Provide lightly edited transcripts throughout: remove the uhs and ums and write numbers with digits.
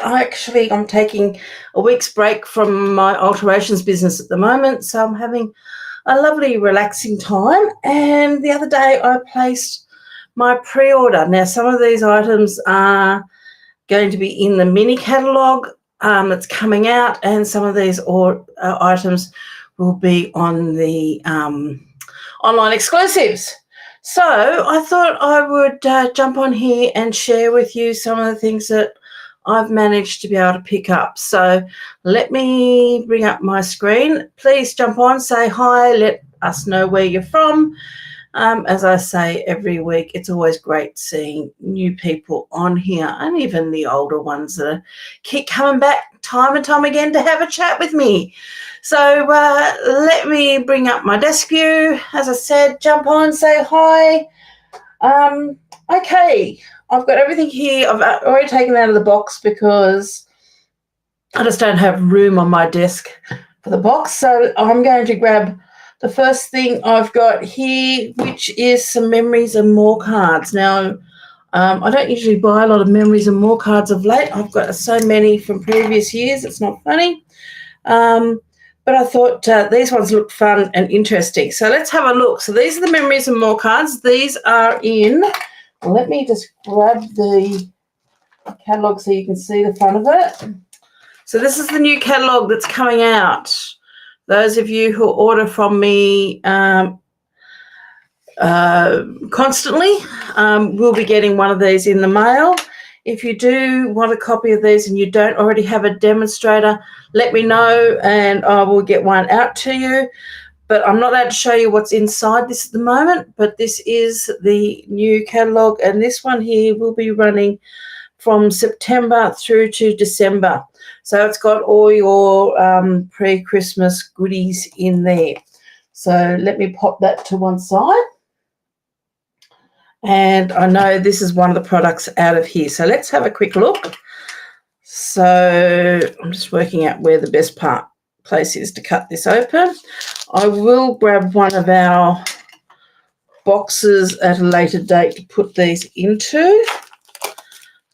I'm taking a week's break from my alterations business at the moment, so I'm having a lovely relaxing time. And the other day I placed my pre-order. Now, some of these items are going to be in the mini catalogue that's coming out, and some of these items will be on the online exclusives. So I thought I would jump on here and share with you some of the things that I've managed to be able to pick up. So let me bring up my screen. Please jump on, say hi, let us know where you're from. As I say every week, it's always great seeing new people on here, and even the older ones that keep coming back time and time again to have a chat with me. So let me bring up my desk view. As I said, jump on, say hi. Okay, I've got everything here. I've already taken it out of the box because I just don't have room on my desk for the box. So I'm going to grab the first thing I've got here, which is some Memories and More cards. Now, I don't usually buy a lot of Memories and More cards of late. I've got so many from previous years, it's not funny. But I thought these ones looked fun and interesting. So let's have a look. So these are the Memories and More cards. These are in, let me just grab the catalogue so you can see the front of it. So this is the new catalogue that's coming out. Those of you who order from me constantly will be getting one of these in the mail. If you do want a copy of these and you don't already have a demonstrator, let me know and I will get one out to you. But I'm not allowed to show you what's inside this at the moment, but this is the new catalogue, and this one here will be running from September through to December. So it's got all your pre-Christmas goodies in there. So let me pop that to one side. And I know this is one of the products out of here. So let's have a quick look. So I'm just working out where the best place is to cut this open. I will grab one of our boxes at a later date to put these into.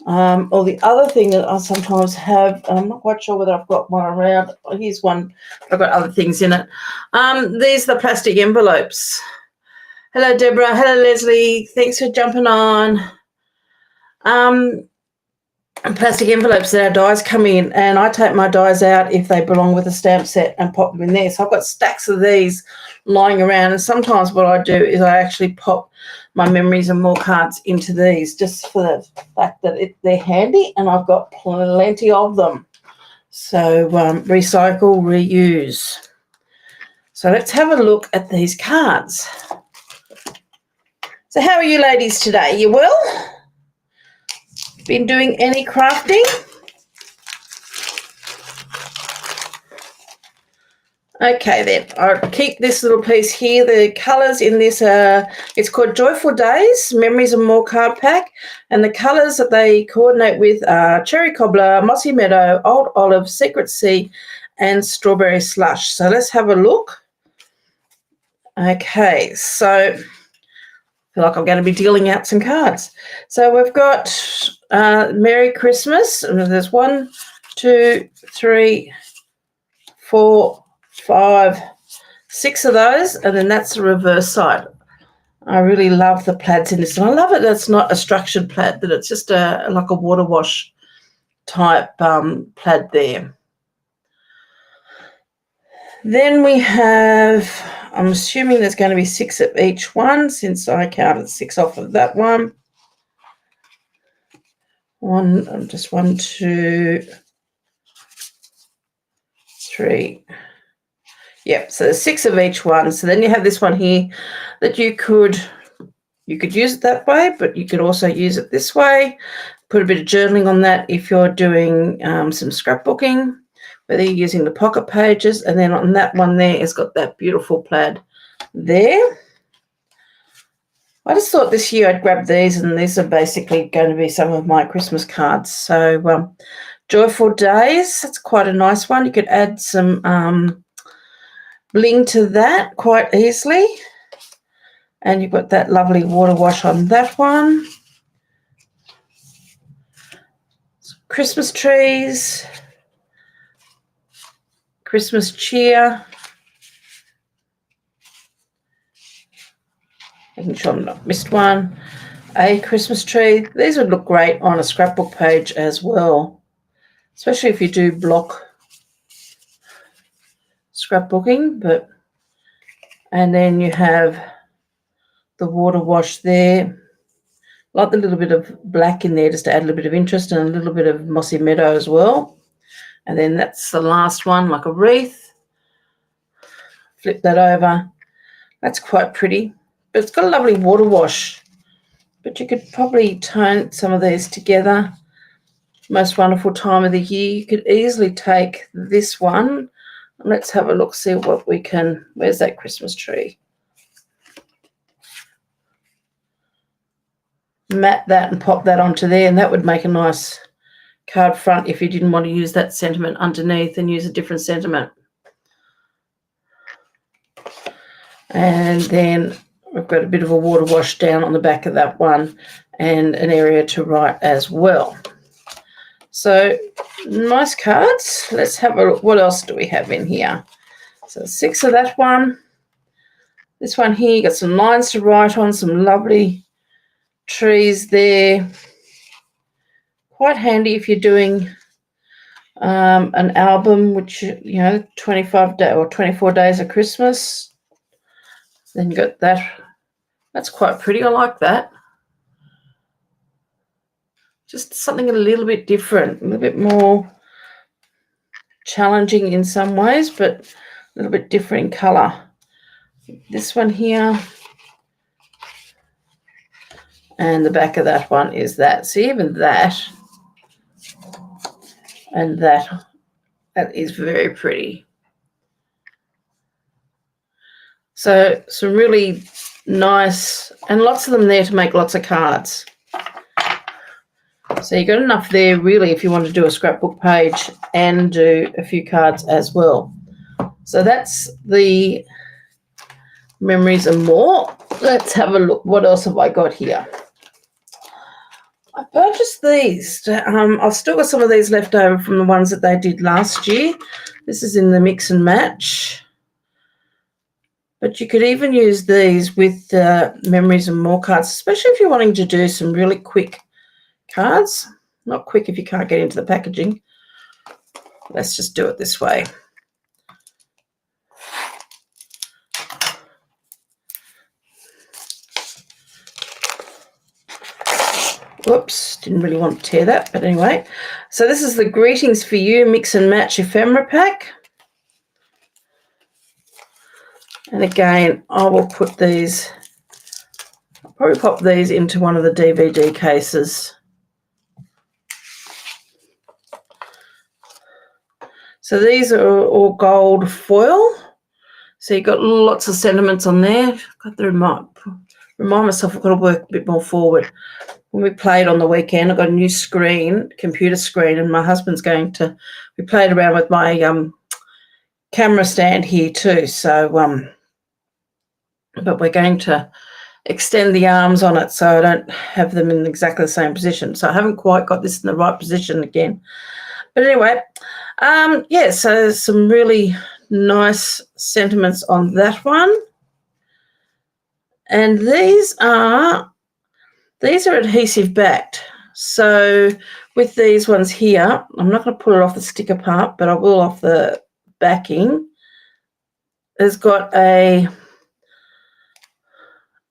Or the other thing that I sometimes have, I'm not quite sure whether I've got one around. Oh, here's one. I've got other things in it. These are the plastic envelopes. Hello, Deborah. Hello, Leslie. Thanks for jumping on. Plastic envelopes that our dies come in, and I take my dies out if they belong with a stamp set and pop them in there. So I've got stacks of these lying around, and sometimes what I do is I actually pop my Memories and More cards into these just for the fact that they're handy and I've got plenty of them. So recycle, reuse. So let's have a look at these cards. So how are you ladies today? You well? Been doing any crafting? Okay then, I'll keep this little piece here. The colours in this it's called Joyful Days, Memories and More card pack, and the colours that they coordinate with are Cherry Cobbler, Mossy Meadow, Old Olive, Secret Sea, and Strawberry Slush. So let's have a look. Okay, so I feel like I'm going to be dealing out some cards. So we've got Merry Christmas, and there's 1, 2, 3, 4, 5, 6 of those, and then that's the reverse side. I really love the plaids in this, and I love it that it's not a structured plaid, that it's just like a water wash type plaid there. Then we have, I'm assuming there's going to be 6 of each one since I counted 6 off of that one. 1, 2, 3. Yep, so there's 6 of each one. So then you have this one here that you could use it that way, but you could also use it this way. Put a bit of journaling on that if you're doing some scrapbooking, whether you're using the pocket pages. And then on that one there, it's got that beautiful plaid there. I just thought this year I'd grab these, and these are basically going to be some of my Christmas cards. So Joyful Days, that's quite a nice one. You could add some bling to that quite easily. And you've got that lovely water wash on that one. Christmas trees, Christmas cheer. Making sure I've not missed one. A Christmas tree. These would look great on a scrapbook page as well, especially if you do block scrapbooking. And then you have the water wash there. Like the little bit of black in there just to add a little bit of interest, and a little bit of mossy meadow as well. And then that's the last one, like a wreath. Flip that over. That's quite pretty. But it's got a lovely water wash. But you could probably tone some of these together. Most wonderful time of the year. You could easily take this one. Let's have a look, see what we can. Where's that Christmas tree? Mat that and pop that onto there, and that would make a nice card front if you didn't want to use that sentiment underneath and use a different sentiment. And then we've got a bit of a water wash down on the back of that one and an area to write as well. So nice cards. Let's have a look. What else do we have in here? So 6 of that one. This one here, you got some lines to write on, some lovely trees there. Quite handy if you're doing an album, which, 25 days or 24 days of Christmas. Then you got that. That's quite pretty. I like that. Just something a little bit different, a little bit more challenging in some ways, but a little bit different in colour. This one here. And the back of that one is that. So even that and that is very pretty. So some really nice, and lots of them there to make lots of cards. So you've got enough there really if you want to do a scrapbook page and do a few cards as well. So that's the memories and more. Let's have a look. What else have I got here? I purchased these. I've still got some of these left over from the ones that they did last year. This is in the mix and match. But you could even use these with memories and more cards, especially if you're wanting to do some really quick cards. Not quick if you can't get into the packaging. Let's just do it this way. Whoops, didn't really want to tear that, but anyway. So this is the Greetings for You Mix and Match Ephemera Pack. And again, I will put these, I'll probably pop these into one of the DVD cases. So these are all gold foil. So you've got lots of sentiments on there. I've got to remind myself I've got to work a bit more forward. When we played on the weekend, I got a new screen, computer screen, and my husband's we played around with my camera stand here too. So, but we're going to extend the arms on it so I don't have them in exactly the same position. So I haven't quite got this in the right position again. But anyway, yeah, so some really nice sentiments on that one. And these are adhesive backed. So with these ones here, I'm not going to pull it off the sticker part, but I will off the backing. It's got a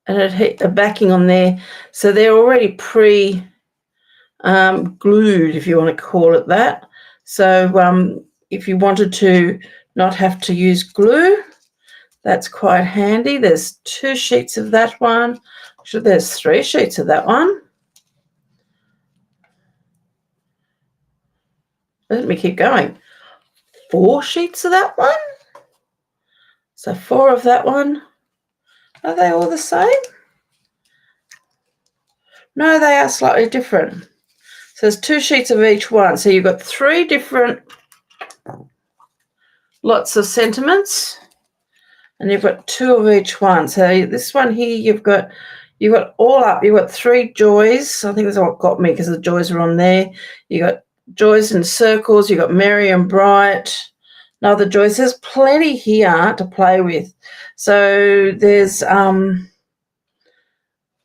backing on there. So they're already glued, if you want to call it that. So if you wanted to not have to use glue, that's quite handy. There's 2 sheets of that one. Actually, there's 3 sheets of that one. Let me keep going. 4 sheets of that one. So 4 of that one. Are they all the same? No, they are slightly different. So there's 2 sheets of each one. So you've got 3 different lots of sentiments, and you've got 2 of each one. So this one here, you've got all up. You've got 3 joys. I think that's what got me because the joys are on there. You got Joys and circles. You've got merry and bright. Another joys. There's plenty here to play with. So there's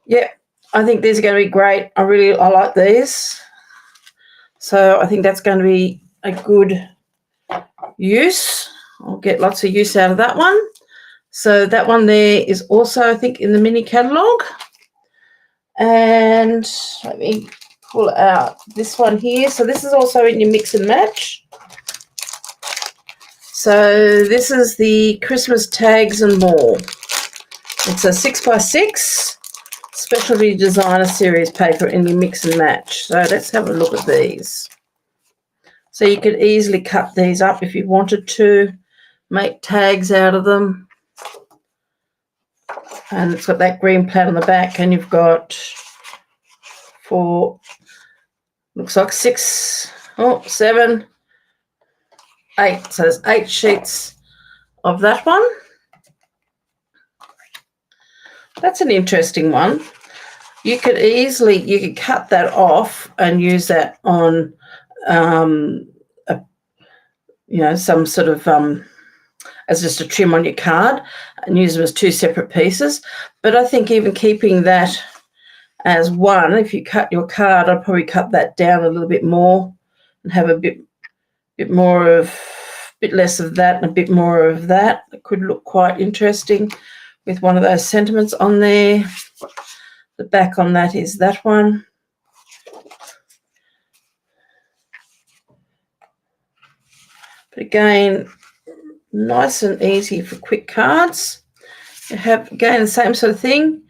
yeah, I think these are going to be great. I like these. So I think that's going to be a good use. I'll get lots of use out of that one. So that one there is also, I think, in the mini catalogue. And let me pull out this one here. So this is also in your mix and match. So this is the Christmas tags and more. It's a 6x6 specialty designer series paper in your mix and match. So let's have a look at these. So you could easily cut these up if you wanted to, make tags out of them. And it's got that green plaid on the back, and you've got looks like 6, 7, 8. So there's 8 sheets of that one. That's an interesting one. You could cut that off and use that on, some sort of as just a trim on your card, and use them as 2 separate pieces. But I think even keeping that as one, if you cut your card, I'd probably cut that down a little bit more and have a bit less of that and a bit more of that. It could look quite interesting with one of those sentiments on there. The back on that is that one. But again, nice and easy for quick cards. You have, again, the same sort of thing. You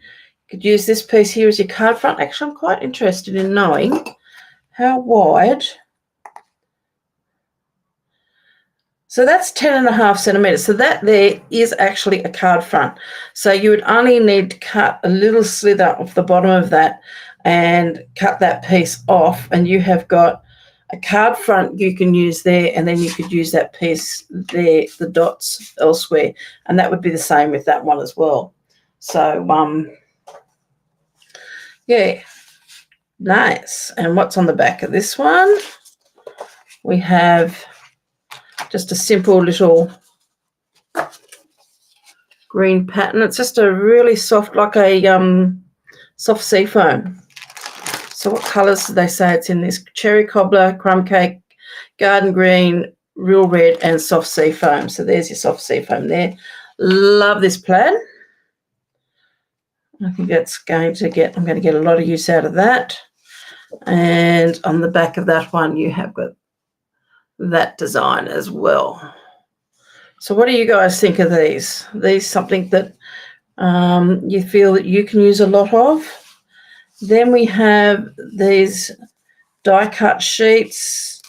could use this piece here as your card front. Actually, I'm quite interested in knowing how wide. So that's 10.5 centimetres. So that there is actually a card front. So you would only need to cut a little slither off the bottom of that and cut that piece off, and you have got a card front you can use there, and then you could use that piece there, the dots elsewhere, and that would be the same with that one as well. So, yeah, nice. And what's on the back of this one? We have just a simple little green pattern. It's just a really soft, like a soft sea foam. So what colours do they say it's in this? Cherry cobbler, crumb cake, garden green, real red, and soft sea foam. So there's your soft sea foam there. Love this plaid. I think that's I'm going to get a lot of use out of that. And on the back of that one, you have got that design as well. So what do you guys think of these? Are these something that you feel that you can use a lot of? Then we have these die cut sheets.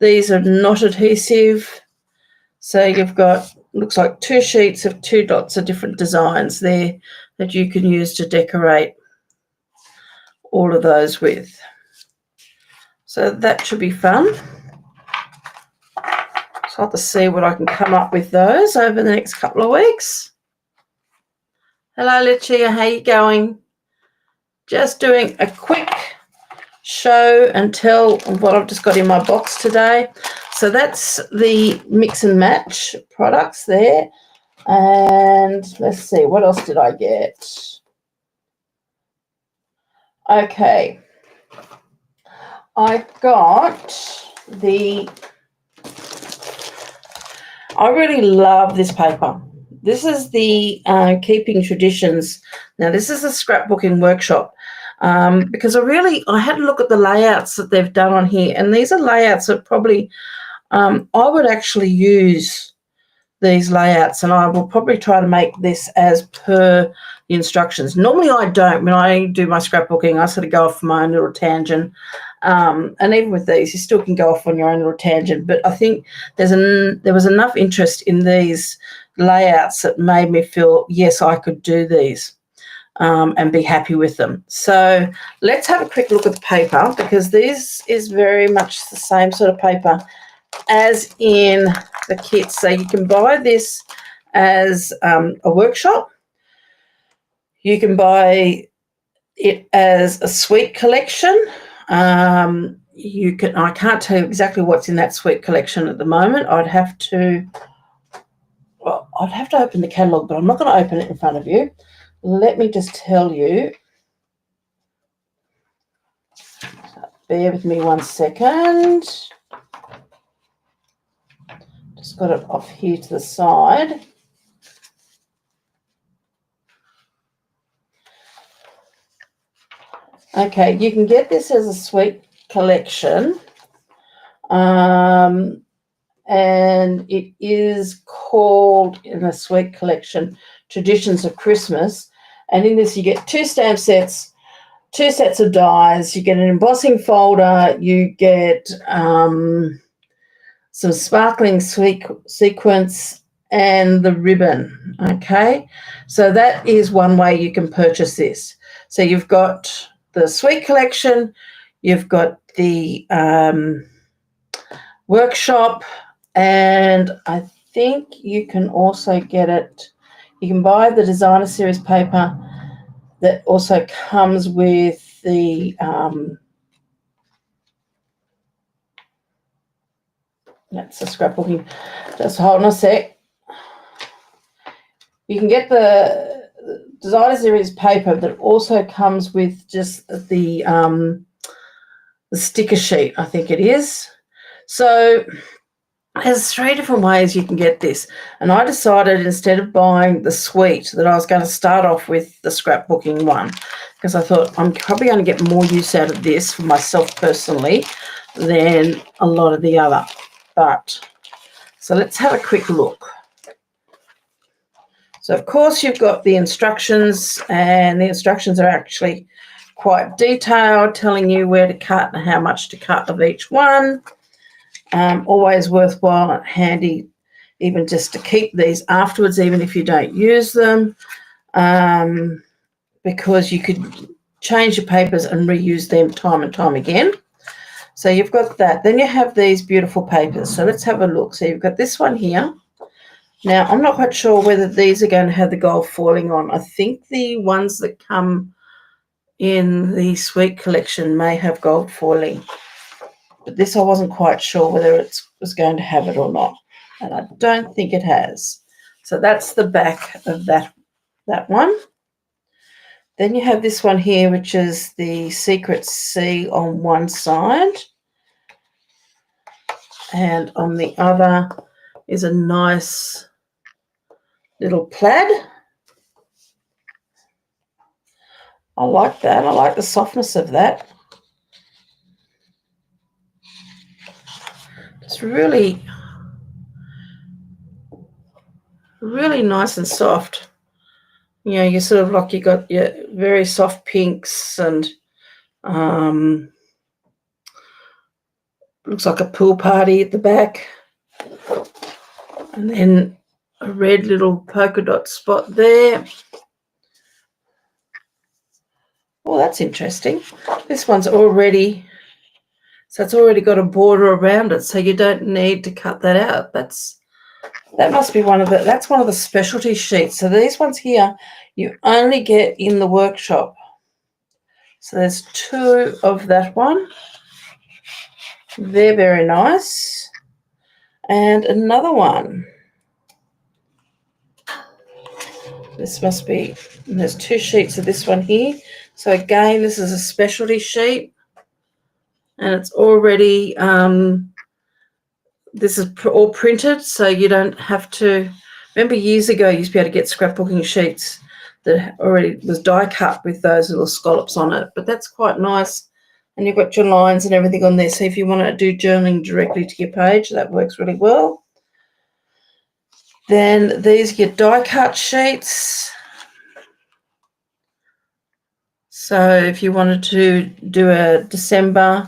These are not adhesive. So you've got, looks like 2 sheets of 2 dots of different designs there that you can use to decorate all of those with. So that should be fun. So I'll have to see what I can come up with those over the next couple of weeks. Hello, Lucia, how you going? Just doing a quick show and tell of what I've just got in my box today. So that's the mix and match products there. And let's see, what else did I get? Okay. I got I really love this paper. This is the Keeping Traditions. Now, this is a scrapbooking workshop because I had a look at the layouts that they've done on here, and these are layouts that probably I would actually use these layouts, and I will probably try to make this as per the instructions. Normally I don't. When I do my scrapbooking, I sort of go off my own little tangent. And even with these, you still can go off on your own little tangent. But I think there was enough interest in these layouts that made me feel, yes, I could do these and be happy with them. So let's have a quick look at the paper, because this is very much the same sort of paper as in the kit. So you can buy this as a workshop. You can buy it as a suite collection. I can't tell you exactly what's in that sweet collection at the moment. I'd have to open the catalogue, but I'm not going to open it in front of you. Let me just tell you. Bear with me 1 second. Just got it off here to the side. Okay, you can get this as a sweet collection. And it is called, in the sweet collection, Traditions of Christmas. And in this you get 2 stamp sets, 2 sets of dies, you get an embossing folder, you get some sparkling sequins, and the ribbon. Okay, so that is one way you can purchase this. So you've got the sweet collection, you've got the workshop, and I think you can also get it. You can buy the designer series paper that also comes with the that's the scrapbooking. Just hold on a sec. You can get the designer series paper that also comes with just the sticker sheet, I think it is. So there's 3 different ways you can get this. And I decided, instead of buying the suite, that I was going to start off with the scrapbooking one, because I thought I'm probably going to get more use out of this for myself personally than a lot of the other. So let's have a quick look. So, of course, you've got the instructions, and the instructions are actually quite detailed, telling you where to cut and how much to cut of each one. Always worthwhile and handy, even just to keep these afterwards, even if you don't use them, because you could change your papers and reuse them time and time again. So you've got that. Then you have these beautiful papers. So let's have a look. So you've got this one here. Now, I'm not quite sure whether these are going to have the gold foiling on. I think the ones that come in the sweet collection may have gold foiling. But this I wasn't quite sure whether it was going to have it or not. And I don't think it has. So that's the back of that one. Then you have this one here, which is the Secret C on one side. And on the other is a nice little plaid. I like that. I like the softness of that. It's really, really nice and soft. You know, you sort of like, you got your very soft pinks and looks like a pool party at the back. And then a red little polka dot spot there. Oh, that's interesting. This one's already, so it's already got a border around it, so you don't need to cut that out. That must be that's one of the specialty sheets. So these ones here, you only get in the workshop. So there's 2 of that one. They're very nice. And another one. This must be, there's 2 sheets of this one here. So again, this is a specialty sheet, and it's already, this is all printed, so you don't have to, remember years ago you used to be able to get scrapbooking sheets that already was die cut with those little scallops on it, but that's quite nice. And you've got your lines and everything on there, so if you want to do journaling directly to your page, that works really well. Then these get die cut sheets. So if you wanted to do a December,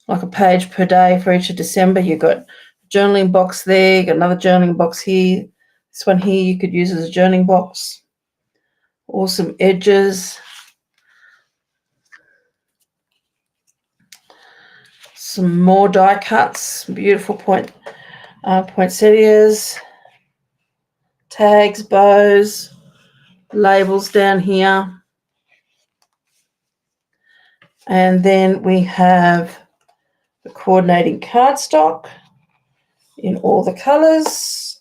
like a page per day for each of December, you've got a journaling box there, you've got another journaling box here. This one here you could use as a journaling box. Awesome edges. Some more die cuts, beautiful poinsettias, tags, bows, labels down here. And then we have the coordinating cardstock in all the colours.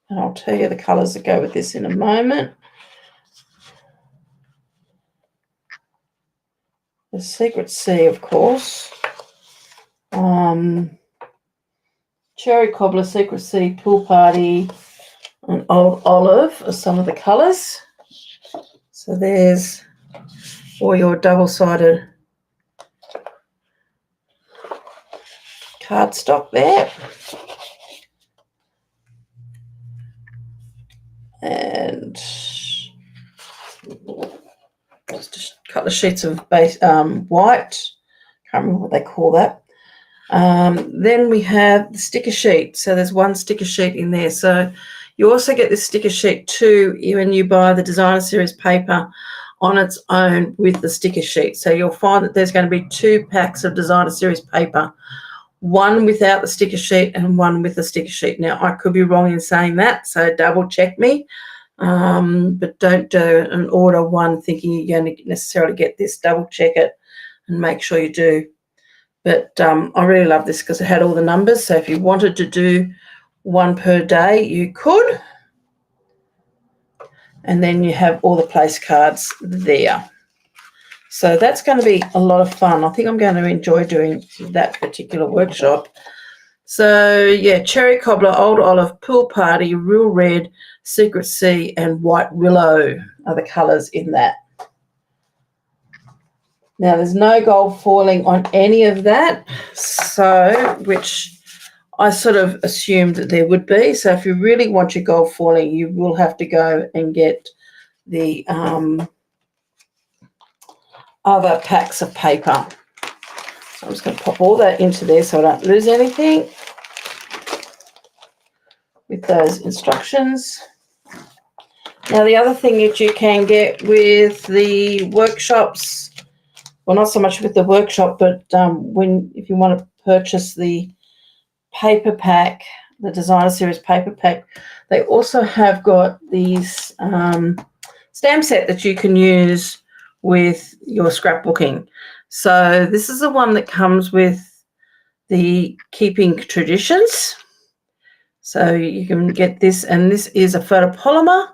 And I'll tell you the colours that go with this in a moment. The Secret Sea, of course. Cherry Cobbler, Secret Sea, Pool Party, and Old Olive are some of the colours. So there's all your double-sided cardstock there. And just a couple of sheets of base, white. Can't remember what they call that. Then we have the sticker sheet. So there's one sticker sheet in there. So you also get this sticker sheet too when you buy the Designer Series paper on its own with the sticker sheet. So you'll find that there's going to be 2 packs of Designer Series paper, one without the sticker sheet and one with the sticker sheet. Now, I could be wrong in saying that, so double check me. But don't do an order one thinking you're going to necessarily get this. Double check it and make sure you do. But I really love this because it had all the numbers. So if you wanted to do one per day, you could. And then you have all the place cards there. So that's going to be a lot of fun. I think I'm going to enjoy doing that particular workshop. So, yeah, Cherry Cobbler, Old Olive, Pool Party, Real Red, Secret Sea, and White Willow are the colours in that. Now, there's no gold foiling on any of that, so which I sort of assumed that there would be. So if you really want your gold foiling, you will have to go and get the other packs of paper. So I'm just going to pop all that into there so I don't lose anything with those instructions. Now, the other thing that you can get with the workshops, well, not so much with the workshop, but if you want to purchase the paper pack, the Designer Series paper pack, they also have got these stamp set that you can use with your scrapbooking. So this is the one that comes with the Keeping Traditions. So you can get this, and this is a photopolymer.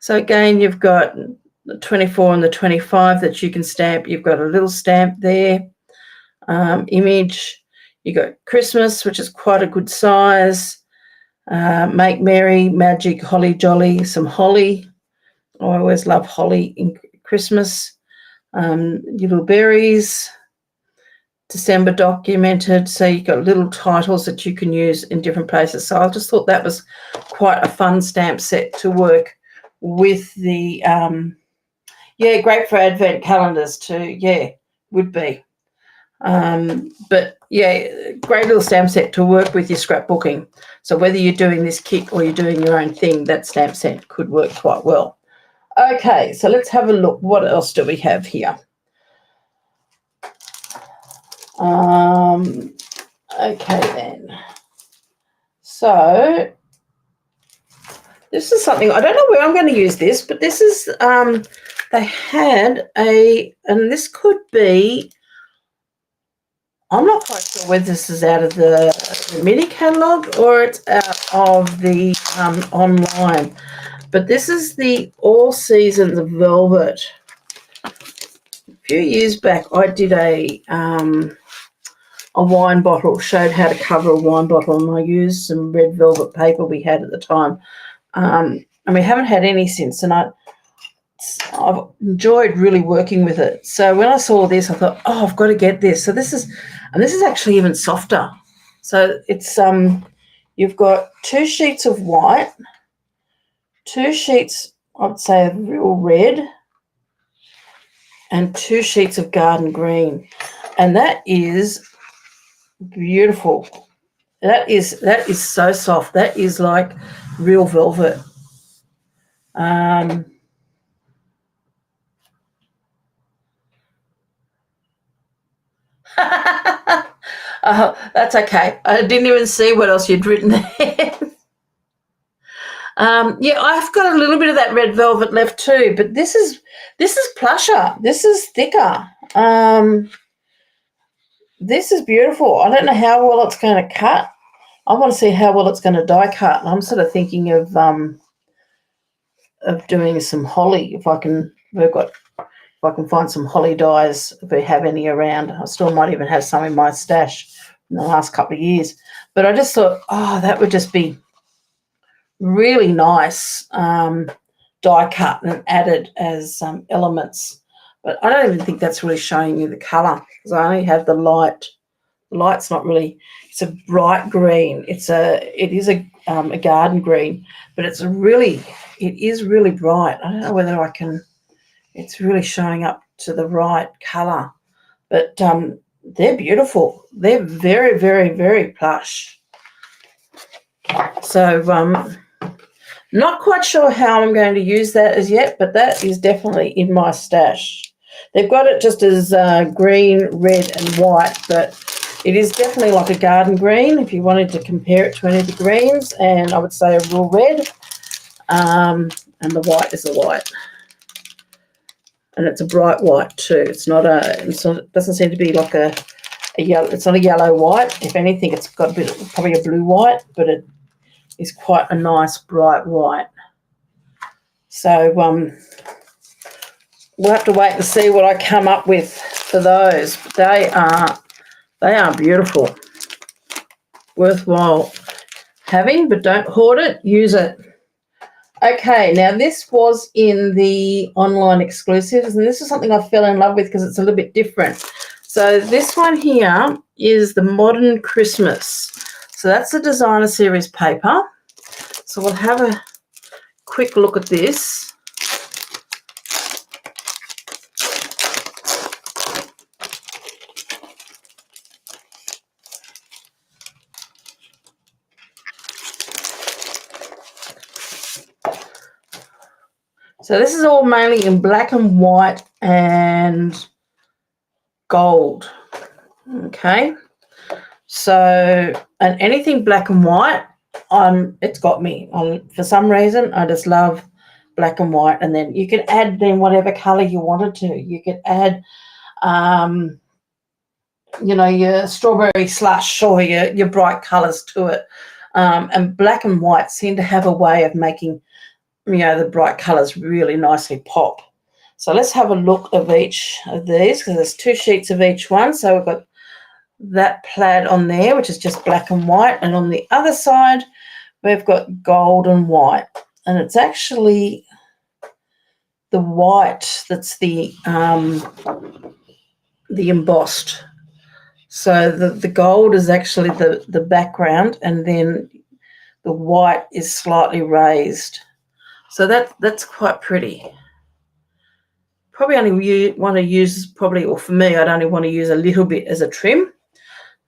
So again, you've got the 24 and the 25 that you can stamp. You've got a little stamp there, image. You got Christmas, which is quite a good size. Make Merry, Magic, Holly Jolly, some holly. I always love holly in Christmas. Your little berries. December documented. So you've got little titles that you can use in different places. So I just thought that was quite a fun stamp set to work with the, yeah, great for advent calendars too. Yeah, would be. But yeah, great little stamp set to work with your scrapbooking. So whether you're doing this kit or you're doing your own thing, that stamp set could work quite well. Okay, so let's have a look. What else do we have here? Okay then. So this is something, I don't know where I'm going to use this, but this is, they had and this could be, I'm not quite sure whether this is out of the mini catalogue or it's out of the online, but this is the All Seasons Velvet. A few years back, I did a wine bottle, showed how to cover a wine bottle, and I used some red velvet paper we had at the time. And we haven't had any since, and I've enjoyed really working with it. So when I saw this, I thought, oh, I've got to get this. So this is actually even softer. So it's you've got 2 sheets of white, 2 sheets, I'd say, of real red, and 2 sheets of garden green, and that is beautiful. That is so soft. That is like real velvet. That's okay. I didn't even see what else you'd written there. Yeah, I've got a little bit of that red velvet left too, but this is plusher. This is thicker. this is beautiful. I don't know how well it's going to cut. I want to see how well it's going to die cut. And I'm sort of thinking of doing some holly if I can. If I can find some holly dies, if we have any around. I still might even have some in my stash in the last couple of years. But I just thought, oh, that would just be really nice die cut and added as elements. But I don't even think that's really showing you the colour because I only have the light. The light's not really. It's a bright green. It is a garden green, but it is really bright. I don't know whether I can. It's really showing up to the right colour, but they're beautiful. They're very, very, very plush. So not quite sure how I'm going to use that as yet, but that is definitely in my stash. They've got it just as green, red and white, but it is definitely like a garden green if you wanted to compare it to any of the greens, and I would say a real red, and the white is the white. And it's a bright white too. It doesn't seem to be like a yellow. It's not a yellow white. If anything, it's got probably a blue white, but it is quite a nice bright white. So we'll have to wait and see what I come up with for those. But they are beautiful, worthwhile having, but don't hoard it. Use it. Okay, now this was in the online exclusives, and this is something I fell in love with because it's a little bit different. So this one here is the Modern Christmas. So that's the designer series paper. So we'll have a quick look at this. So this is all mainly in black and white and gold. Okay. So, and anything black and white, it's got me. For some reason, I just love black and white. And then you can add whatever colour you wanted to. You could add, your strawberry slush or your bright colours to it. And black and white seem to have a way of making the bright colours really nicely pop. So let's have a look of each of these because there's 2 sheets of each one. So we've got that plaid on there, which is just black and white. And on the other side, we've got gold and white. And it's actually the white that's the embossed. So the gold is actually the background, and then the white is slightly raised. So that's quite pretty. Probably only want to use, or for me, I'd only want to use a little bit as a trim,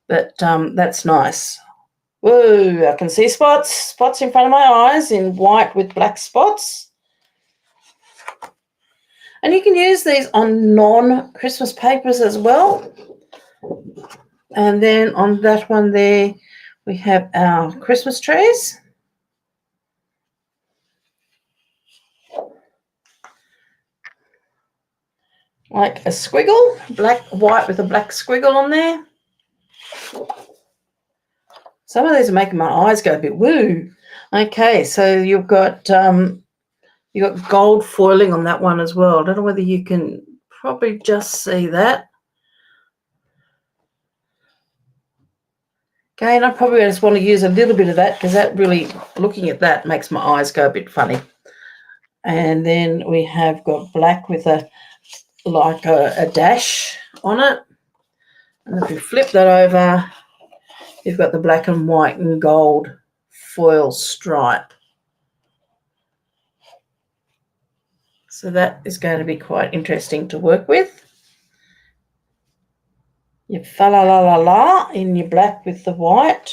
but that's nice. Whoa, I can see spots in front of my eyes in white with black spots. And you can use these on non-Christmas papers as well. And then on that one there, we have our Christmas trees. Like a squiggle, white with a black squiggle on there. Some of these are making my eyes go a bit woo. Okay, so you've got gold foiling on that one as well. I don't know whether you can probably just see that. Again, I probably just want to use a little bit of that because that really, looking at that, makes my eyes go a bit funny. And then we have got black with a dash on it. And if you flip that over, you've got the black and white and gold foil stripe. So that is going to be quite interesting to work with. Your fa-la-la-la-la in your black with the white.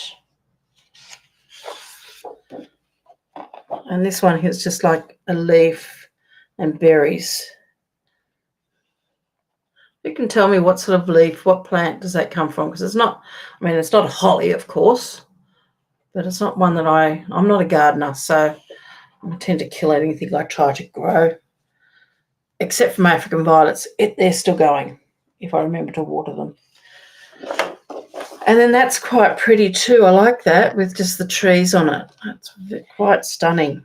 And this one is just like a leaf and berries. You can tell me what sort of leaf, what plant does that come from? Because it's not a holly, of course, but it's not one that I'm not a gardener, so I tend to kill anything I try to grow, except for my African violets. They're still going if I remember to water them. And then that's quite pretty too. I like that with just the trees on it. That's quite stunning.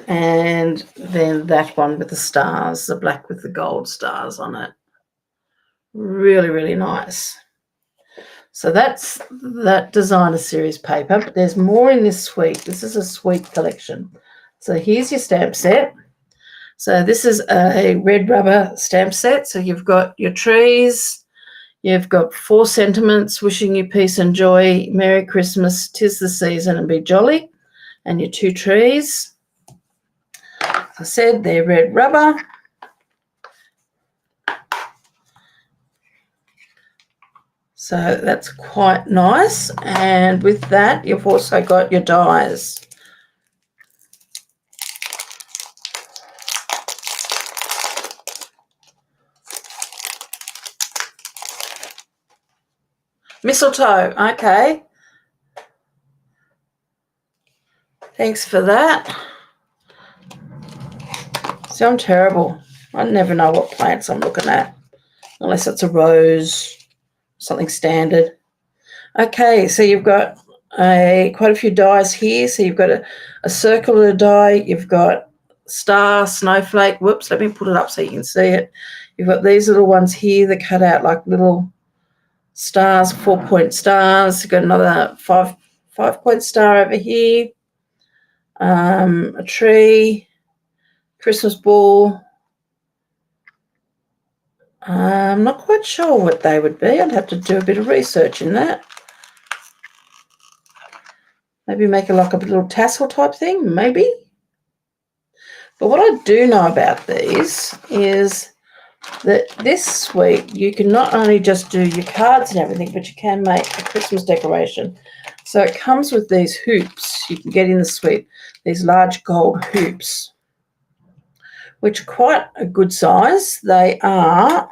And then that one with the stars, the black with the gold stars on it. Really, really nice. So that's that designer series paper, but there's more in this suite. This is a suite collection. So here's your stamp set. So this is a red rubber stamp set. So you've got your trees, you've got 4 sentiments, wishing you peace and joy, Merry Christmas, 'tis the season and be jolly, and your 2 trees. As I said, they're red rubber. So that's quite nice. And with that, you've also got your dies. Mistletoe, okay. Thanks for that. See, I'm terrible. I never know what plants I'm looking at, unless it's a rose, something standard. Okay, so you've got quite a few dies here. So you've got a circular die, you've got star, snowflake. Whoops, let me put it up so you can see it. You've got these little ones here that cut out like little stars, 4-point stars. You've got another five-point star over here. A tree, Christmas ball. I'm not quite sure what they would be. I'd have to do a bit of research in that. Maybe make it like a little tassel type thing, maybe. But what I do know about these is that this suite, you can not only just do your cards and everything, but you can make a Christmas decoration. So it comes with these hoops you can get in the suite, these large gold hoops, which are quite a good size. They are,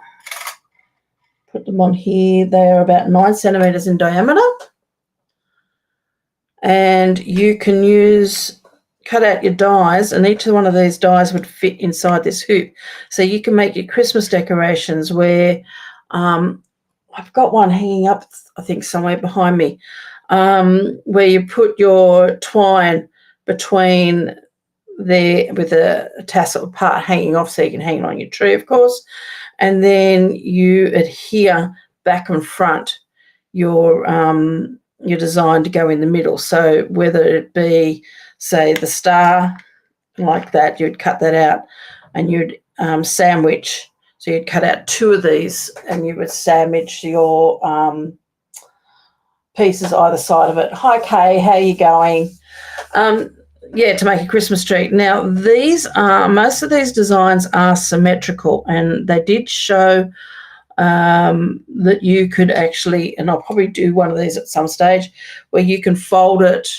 put them on here, they are about 9 centimetres in diameter. And you can cut out your dies, and each one of these dies would fit inside this hoop. So you can make your Christmas decorations where I've got one hanging up, I think, somewhere behind me, where you put your twine between there with a tassel part hanging off so you can hang it on your tree, of course, and then you adhere back and front your design to go in the middle. So whether it be, say, the star like that, you'd cut that out and you'd sandwich. So you'd cut out 2 of these and you would sandwich your pieces either side of it. Hi, Kay, how are you going? Yeah, to make a Christmas tree. Now, most of these designs are symmetrical, and they did show that you could actually, and I'll probably do one of these at some stage, where you can fold it,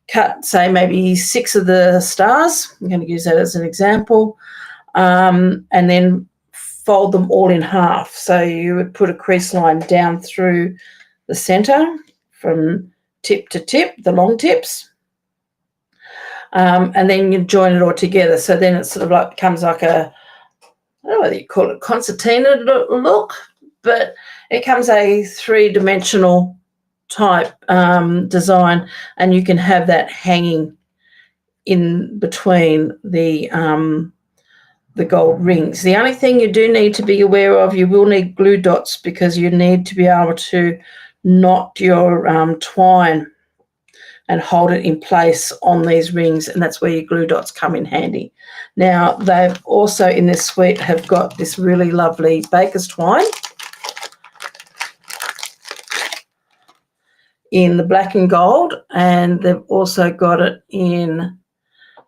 cut, say, maybe 6 of the stars. I'm going to use that as an example, and then fold them all in half. So you would put a crease line down through the centre from tip to tip, the long tips, and then you join it all together. So then it sort of like becomes like I don't know whether you call it concertina look, but it comes a 3-dimensional type design, and you can have that hanging in between the gold rings. The only thing you do need to be aware of, you will need glue dots, because you need to be able to knot your twine and hold it in place on these rings, and that's where your glue dots come in handy. Now, they've also in this suite have got this really lovely baker's twine in the black and gold, and they've also got it in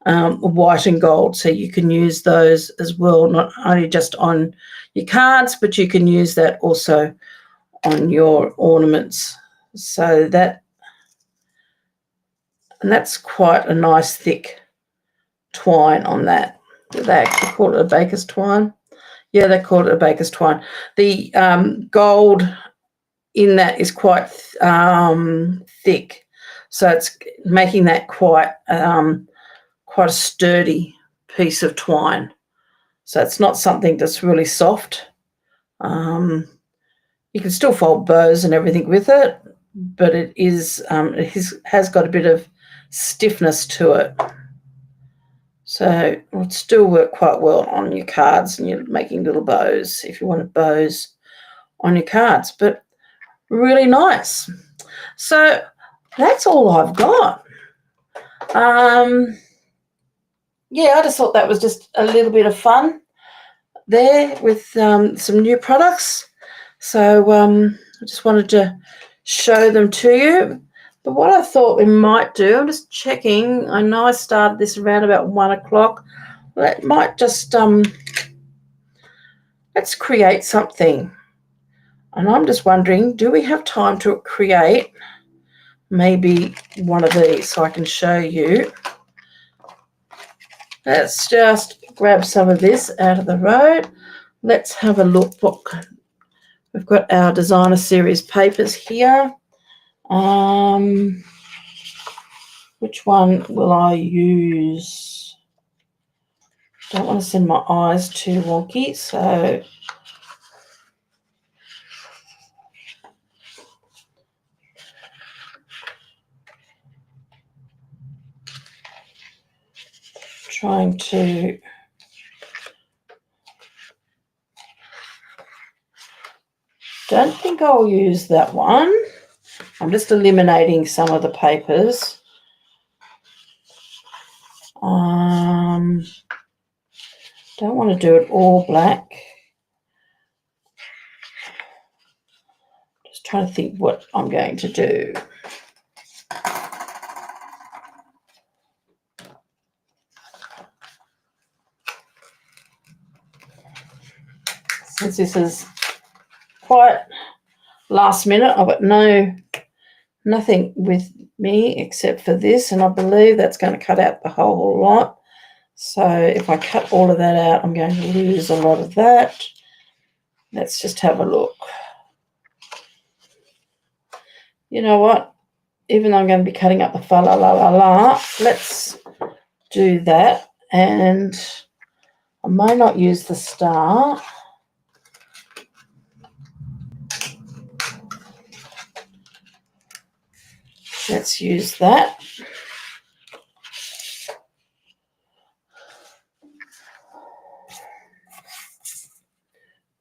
white and gold, so you can use those as well, not only just on your cards, but you can use that also on your ornaments. So that's quite a nice thick twine on that. Do they actually call it a baker's twine? Yeah, they call it a baker's twine. The gold in that is quite thick, so it's making that quite a sturdy piece of twine. So it's not something that's really soft. You can still fold bows and everything with it, but it has got a bit of stiffness to it. So it would still work quite well on your cards, and you're making little bows if you wanted bows on your cards, but really nice. So that's all I've got. Yeah, I just thought that was just a little bit of fun there with some new products. So I just wanted to show them to you. But what I thought we might do, I'm just checking. I know I started this around about 1 o'clock. That might just let's create something. And I'm just wondering, do we have time to create maybe one of these so I can show you? Let's just grab some of this out of the road. Let's have a look. We've got our designer series papers here. Which one will I use? Don't want to send my eyes too wonky, so trying to don't think I'll use that one. I'm just eliminating some of the papers. Don't want to do it all black. Just trying to think what I'm going to do. Since this is quite last minute, I've got nothing with me except for this, and I believe that's going to cut out the whole lot. So if I cut all of that out, I'm going to lose a lot of that. Let's just have a look. You know what? Even though I'm going to be cutting up the fa la la la la, let's do that. And I may not use the star. Let's use that.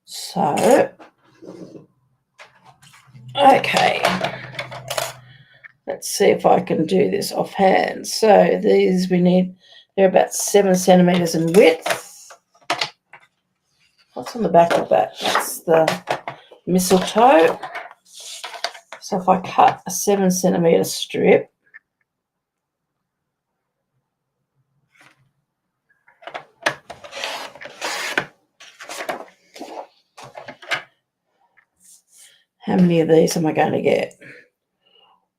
So, okay. Let's see if I can do this offhand. So these they're about 7 centimetres in width. What's on the back of that? That's the mistletoe. So if I cut a 7 centimetre strip, how many of these am I going to get?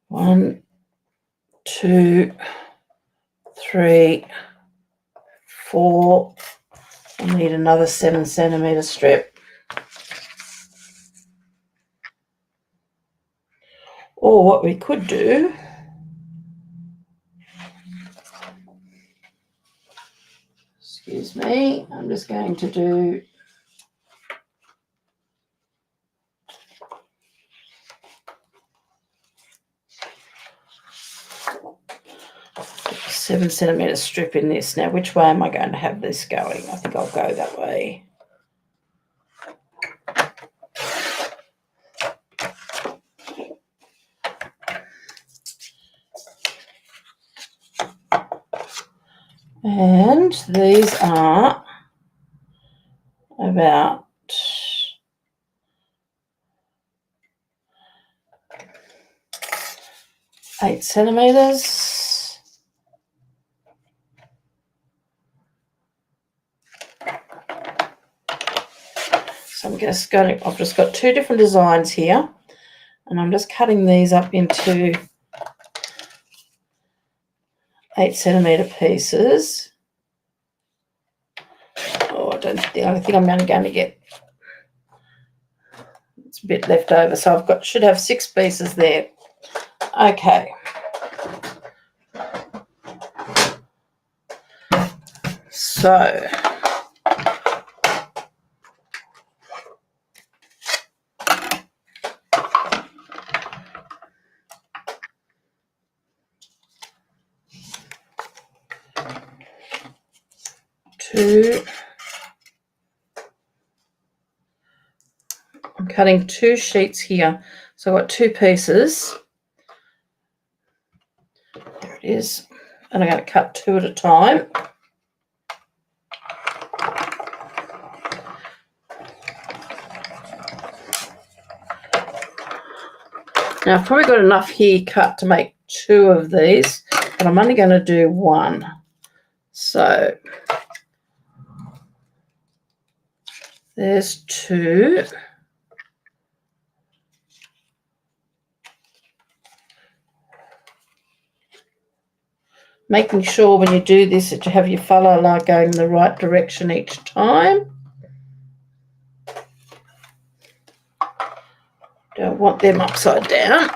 1, 2, 3, 4. I need another 7 centimetre strip. Or what we could do, excuse me, I'm just going to do 7 centimetre strip in this. Now, which way am I going to have this going? I think I'll go that way. And these are about 8 centimetres. So I've just got 2 different designs here, and I'm just cutting these up into 8 centimetre pieces. Oh, I think I'm only going to get, it's a bit left over, so should have 6 pieces there. Okay. So 2. I'm cutting 2 sheets here. So I've got 2 pieces. There it is. And I'm going to cut 2 at a time. Now I've probably got enough here cut to make 2 of these, but I'm only going to do 1. So there's 2. Making sure when you do this that you have your follow line going in the right direction each time. Don't want them upside down.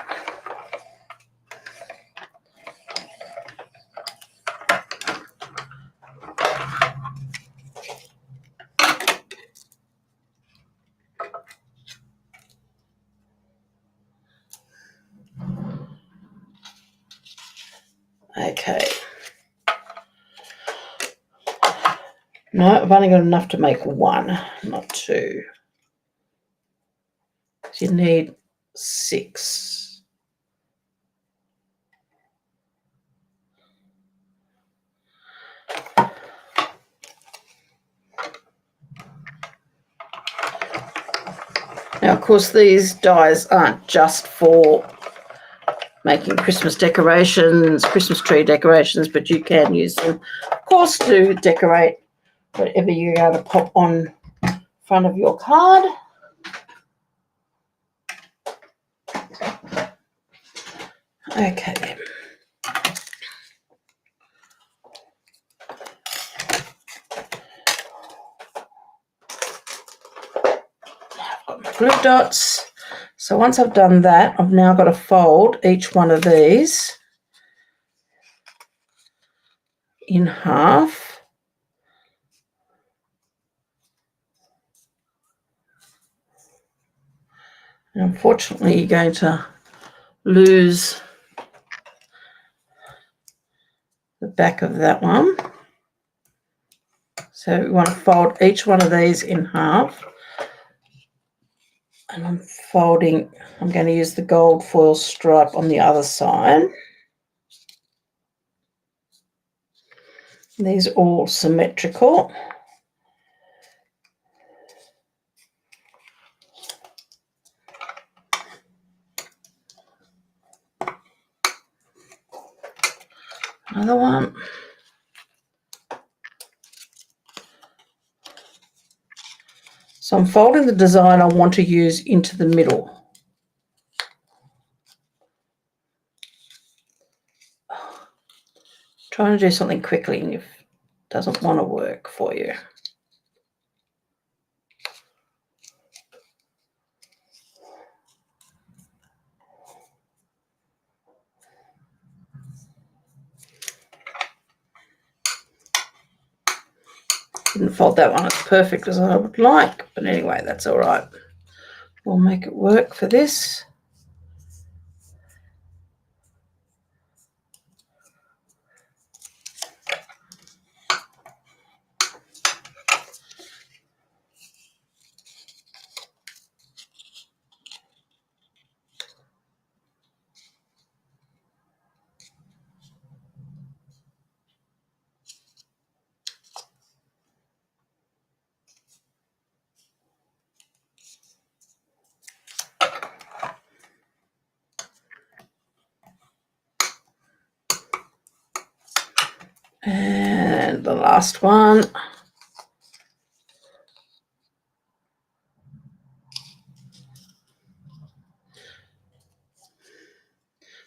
Okay. No, I've only got enough to make 1, not 2. You need 6. Now, of course, these dies aren't just for making Christmas decorations, Christmas tree decorations, but you can use them, of course, to decorate whatever you're going to pop on front of your card. Okay. I've got my glue dots. So once I've done that, I've now got to fold each one of these in half. And unfortunately, you're going to lose the back of that one. So we want to fold each one of these in half. And I'm going to use the gold foil stripe on the other side. These are all symmetrical. Another one. So I'm folding the design I want to use into the middle. Trying to do something quickly and it doesn't want to work for you. Didn't fold that one as perfect as I would like, but anyway, that's all right. We'll make it work for this. And the last one.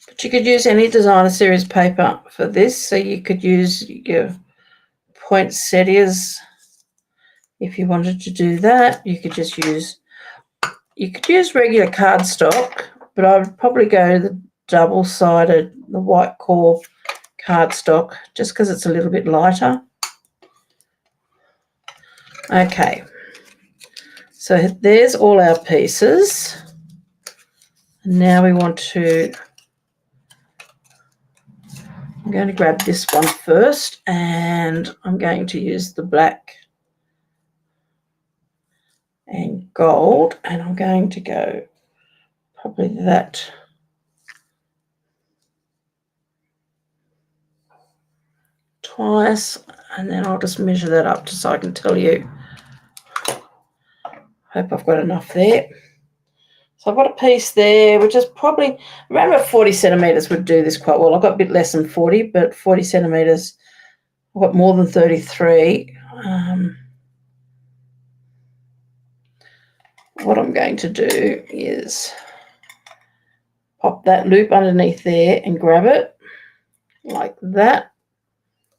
But you could use any designer series paper for this. So you could use your poinsettias if you wanted to do that. You could use regular cardstock, but I would probably go the double-sided, the white core cardstock, just because it's a little bit lighter. Okay, so there's all our pieces. Now we want to I'm going to grab this one first, and I'm going to use the black and gold, and I'm going to go probably that twice, and then I'll just measure that up just so I can tell you. Hope I've got enough there. So I've got a piece there, which is probably around about 40 centimetres would do this quite well. I've got a bit less than 40, but 40 centimetres. I've got more than 33. What I'm going to do is pop that loop underneath there and grab it like that.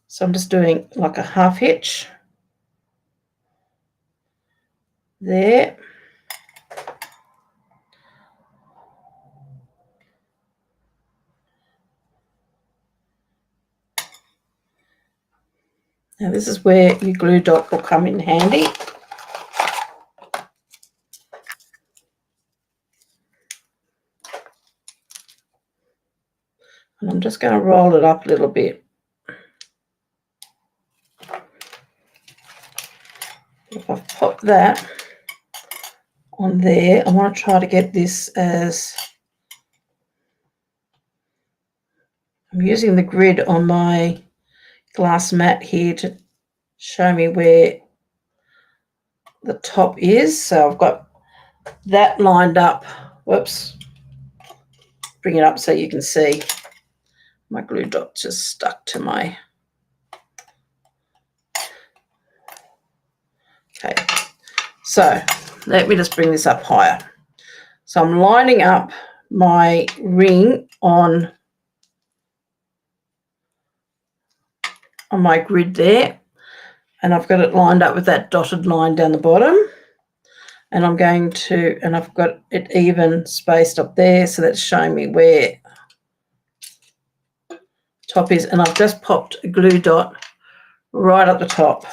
So I'm just doing like a half hitch there. Now this is where your glue dot will come in handy. And I'm just going to roll it up a little bit. If I've popped that on there, I want to try to get this as, I'm using the grid on my glass mat here to show me where the top is. So I've got that lined up. Whoops. Bring it up so you can see. My glue dot just stuck to my... Okay. So let me just bring this up higher. So I'm lining up my ring on my grid there, and I've got it lined up with that dotted line down the bottom, and I'm going to, and I've got it even spaced up there, so that's showing me where top is, and I've just popped a glue dot right at the top,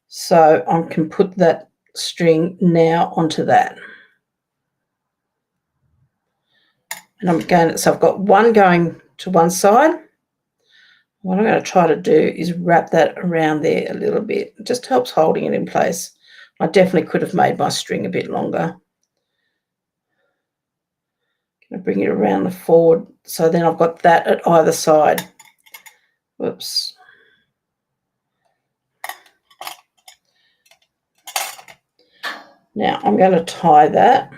so I can put that string now onto that. And I'm going, so I've got one going to one side. What I'm going to try to do is wrap that around there a little bit. It just helps holding it in place. I definitely could have made my string a bit longer. Going to bring it around the forward, so then I've got that at either side. Whoops. Now I'm going to tie that.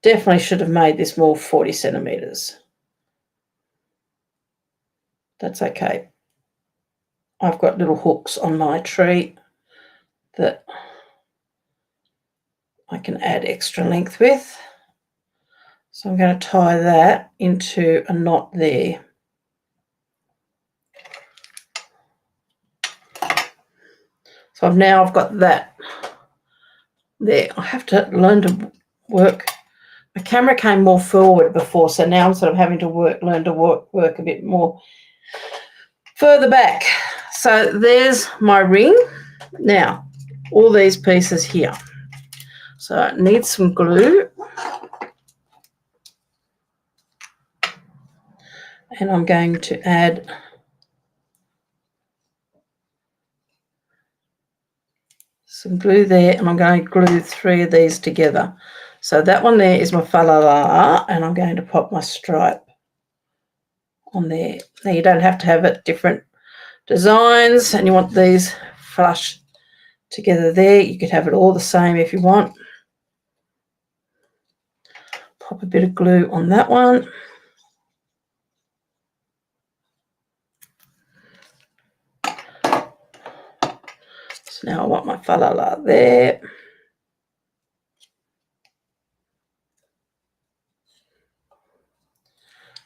Definitely should have made this more 40 centimetres. That's okay. I've got little hooks on my tree that I can add extra length with. So I'm going to tie that into a knot there. So I've got that there. I have to learn to work. My camera came more forward before, so now I'm sort of having to learn to work a bit more further back. So there's my ring. Now, all these pieces here. So it needs some glue. And I'm going to add some glue there, and I'm going to glue 3 of these together. So that one there is my fa la la, and I'm going to pop my stripe on there. Now you don't have to have it different designs, and you want these flush together there. You could have it all the same if you want. Pop a bit of glue on that one. So now I want my fa la la there.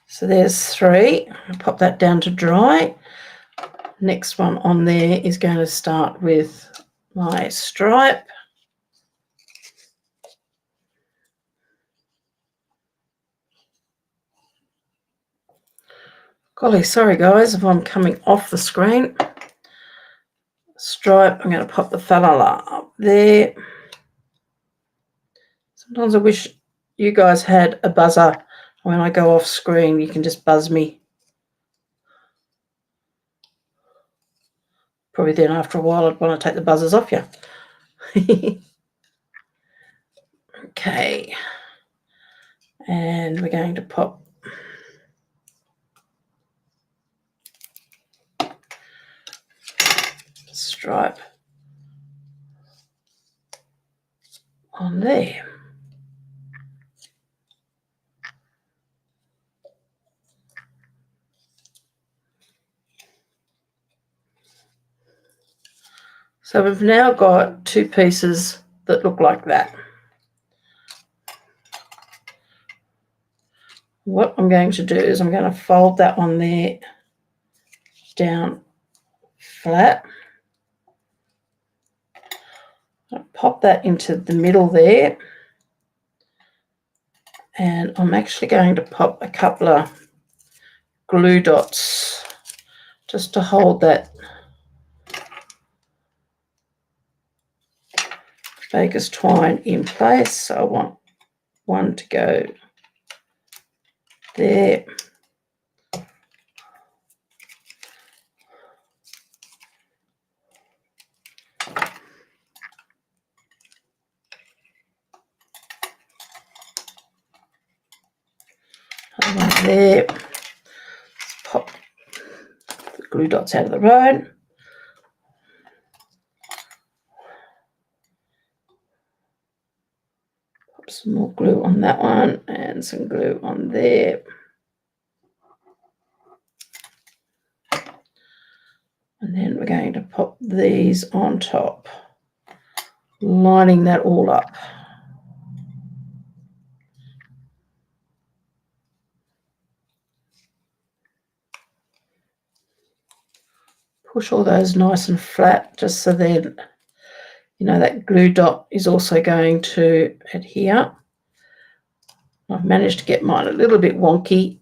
So there's 3. I'll pop that down to dry. Next one on there is going to start with my stripe. Golly, sorry guys if I'm coming off the screen. Stripe, I'm going to pop the fa la la up there. Sometimes I wish you guys had a buzzer. When I go off screen, you can just buzz me Probably then after a while I'd want to take the buzzers off you. Okay. And we're going to pop stripe on there. So we've now got two pieces that look like that. What I'm going to do is I'm going to fold that one there down flat. I'll pop that into the middle there. And I'm actually going to pop a couple of glue dots just to hold that baker's twine in place. So I want one to go there. One there. Let's pop the glue dots out of the road. Pop some more glue on that one and some glue on there. And then we're going to pop these on top, lining that all up. Push all those nice and flat just so then, you know, that glue dot is also going to adhere. I've managed to get mine a little bit wonky.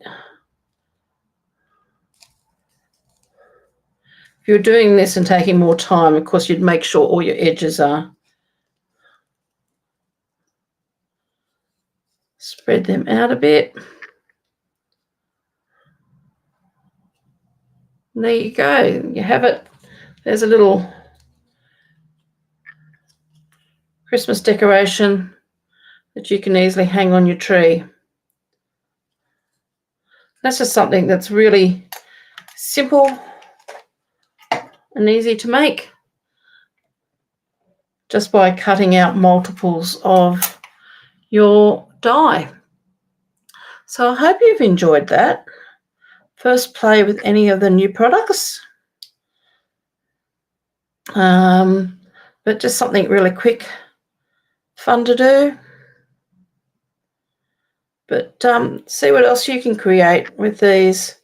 If you're doing this and taking more time, of course, you'd make sure all your edges are. Spread them out a bit. And there you go. You have it. There's a little Christmas decoration that you can easily hang on your tree. That's just something that's really simple and easy to make just by cutting out multiples of your die. So I hope you've enjoyed that. First play with any of the new products. But just something really quick, fun to do. But see what else you can create with these.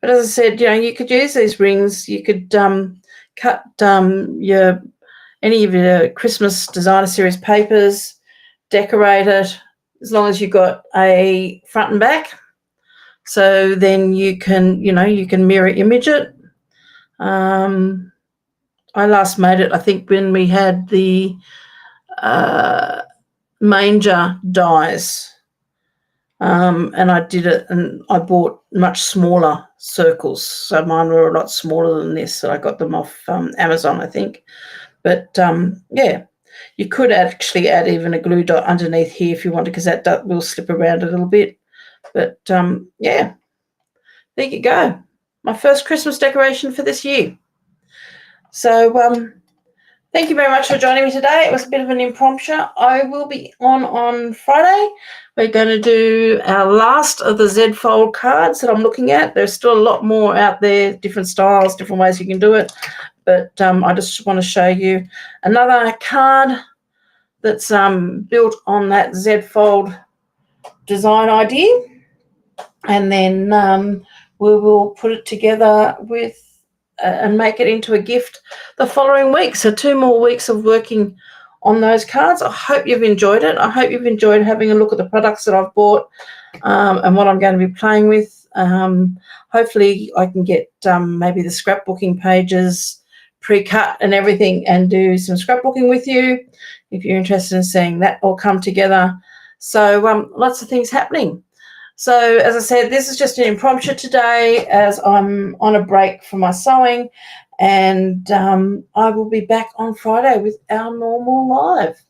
But as I said, you know, you could use these rings. You could cut any of your Christmas designer series papers, decorate it, as long as you've got a front and back. So then you can, you know, you can mirror image it. I last made it, I think, when we had the manger dies. And I did it, and I bought much smaller circles. So mine were a lot smaller than this. So I got them off Amazon, I think. But, yeah, you could actually add even a glue dot underneath here if you wanted, because that will slip around a little bit. But, yeah, there you go. My first Christmas decoration for this year. So thank you very much for joining me today. It was a bit of an impromptu. I will be on Friday. We're going to do our last of the Z-Fold cards that I'm looking at. There's still a lot more out there, different styles, different ways you can do it. But I just want to show you another card that's built on that Z-Fold design idea. And then we will put it together with and make it into a gift the following week. So 2 more weeks of working on those cards. I hope you've enjoyed it. I hope you've enjoyed having a look at the products that I've bought and what I'm going to be playing with. Hopefully I can get maybe the scrapbooking pages pre-cut and everything and do some scrapbooking with you if you're interested in seeing that all come together. So lots of things happening. So as I said, this is just an impromptu today as I'm on a break for my sewing, And I will be back on Friday with our normal live.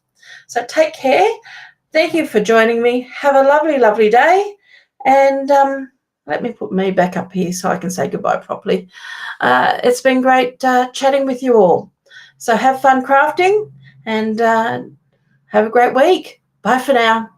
So take care. Thank you for joining me. Have a lovely, lovely day. And let me put me back up here so I can say goodbye properly. It's been great chatting with you all. So have fun crafting and have a great week. Bye for now.